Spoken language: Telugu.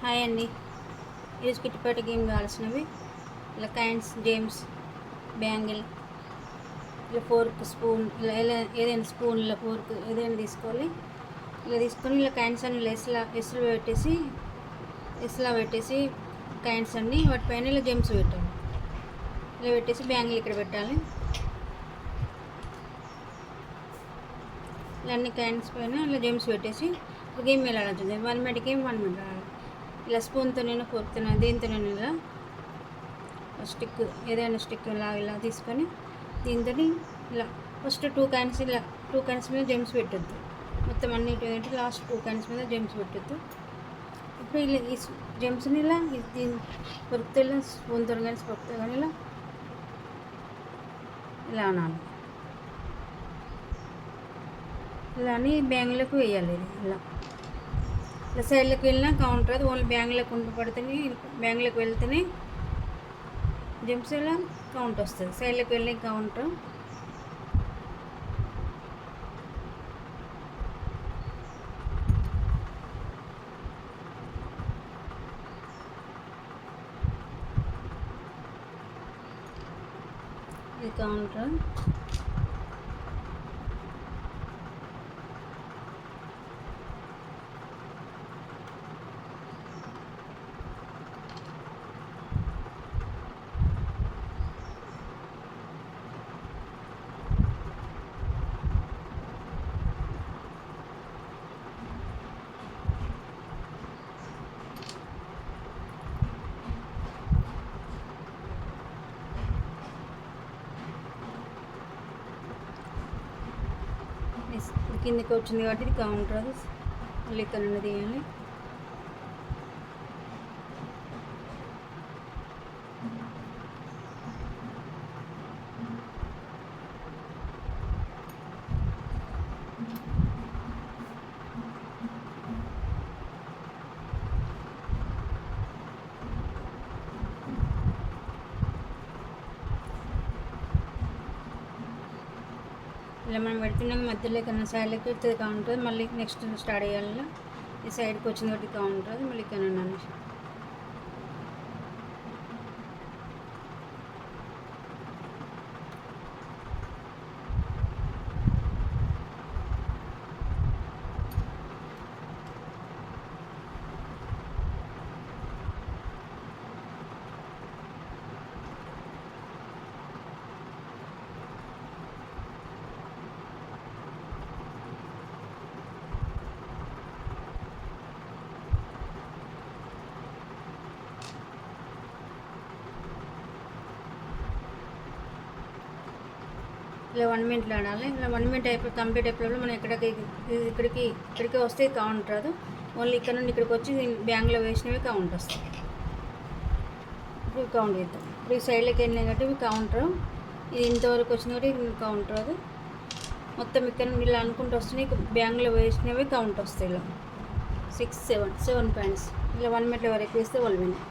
హాయ్ అండి. ఈరోజు కిట్టుపాట గేమ్ కావాల్సినవి ఇలా కాయిన్స్, గేమ్స్, బ్యాంగిల్, ఇలా ఫోర్క్, స్పూన్, ఇలా ఏదైనా స్పూన్, ఇలా ఫోర్క్ ఏదైనా తీసుకోవాలి. ఇలా తీసుకొని ఇలా కాయిన్స్ అన్ని ఎస్లా పెట్టేసి కాయిన్స్ అన్ని వాటిపైన ఇలా గేమ్స్ పెట్టాలి. ఇలా పెట్టేసి బ్యాంగిల్ ఇక్కడ పెట్టాలి. ఇలా అన్ని కాయిన్స్ పైన ఇలా గేమ్స్ పెట్టేసి గేమ్ వెళ్ళాలంటుంది. 1 minute గేమ్ 1 minute ఆడాలి. ఇలా స్పూన్తో నేను ఫోర్క్తో దీంతో నేను ఇలా స్టిక్ ఏదైనా స్టిక్ ఇలా తీసుకొని దీంతో ఇలా ఫస్ట్ 2 కాయిన్స్ మీద జెమ్స్ పెట్టద్దు. మొత్తం అన్ని లాస్ట్ 2 కాయిన్స్ మీద జెమ్స్ పెట్టద్దు. ఇప్పుడు ఇలా ఈ జెమ్స్ని ఇలా దీని ఫోర్క్తో ఇలా స్పూన్తో కానీ ఫోర్క్తో కానీ ఇలా అనాలి. ఇలా అని బ్యాంగ్లోకి వేయాలి. ఇలా సైడ్లోకి వెళ్ళినా కౌంటర్, అది ఓన్లీ బ్యాంగ్లోకి పడితేనే బ్యాంగ్లోకి వెళ్తేనే జంప్స్ ఇలా కౌంట్ వస్తుంది. సైడ్లోకి వెళ్ళి కౌంటర్. ఇది కౌంటర్. కిందకి వచ్చింది కాబట్టి ఇది కౌంటర్, అది మళ్ళీ ఇక్కడ నుండి తీయాలి. ఇలా మనం పెడుతున్నాం మధ్యలో కన్నా సైడ్లోకి వస్తుంది కౌంటర్, మళ్ళీ నెక్స్ట్ స్టార్ట్ చేయాలి. ఈ సైడ్కి వచ్చిన కాబట్టి కౌంటర్, మళ్ళీ ఇక్కడ ఇలా 1 minute ఆడాలి. ఇలా 1 minute కంప్లీట్ అయిపోయినప్పుడు మనం ఇక్కడికి వస్తే కౌంట్ రాదు. ఓన్లీ ఇక్కడ నుండి ఇక్కడికి వచ్చి బ్యాంగ్లో వేసినవి కౌంట్ వస్తాయి. ఇప్పుడు కౌంట్ చేద్దాం. ఇప్పుడు ఈ సైడ్లోకి వెళ్ళినాయి కాబట్టి ఇవి కౌంటర్, ఇది ఇంతవరకు వచ్చిన కాబట్టి ఇది కౌంటర్ రాదు. మొత్తం ఇక్కడ నుండి ఇలా అనుకుంటూ వస్తున్నాయి, బ్యాంగ్లో వేసినవి కౌంట్ వస్తాయి. ఇలా 6, 7 పాయింట్స్ ఇలా 1 minute వరకు వేస్తే 1 minute.